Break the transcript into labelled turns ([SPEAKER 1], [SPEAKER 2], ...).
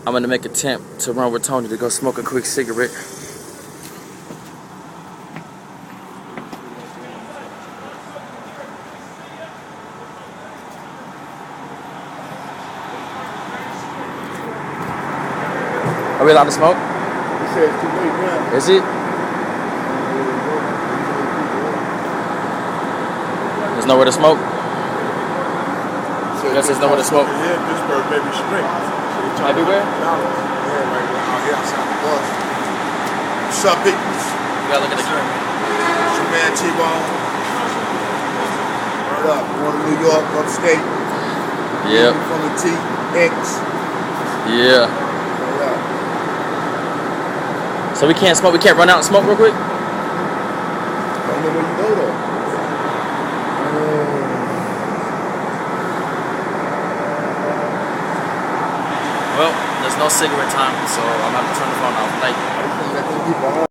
[SPEAKER 1] I'm gonna make an attempt to run with Tony to go smoke a quick cigarette. Are we allowed to smoke?
[SPEAKER 2] He said it's too late now.
[SPEAKER 1] Is it? There's nowhere to smoke? I guess there's nowhere to smoke.
[SPEAKER 2] Yeah, Pittsburgh, baby, straight.
[SPEAKER 1] Everywhere?
[SPEAKER 2] Yeah, right out here outside the bus. What's up, big?
[SPEAKER 1] You gotta look at the camera.
[SPEAKER 2] It's your man T-Bone. Word up. Going to New York, upstate.
[SPEAKER 1] Yep.
[SPEAKER 2] From the T-X.
[SPEAKER 1] Yeah.
[SPEAKER 2] Word up.
[SPEAKER 1] So we can't smoke? We can't run out and smoke real quick?
[SPEAKER 2] I don't know where you go, though.
[SPEAKER 1] Well, there's no cigarette time, so I'm gonna have to turn the phone off. Like,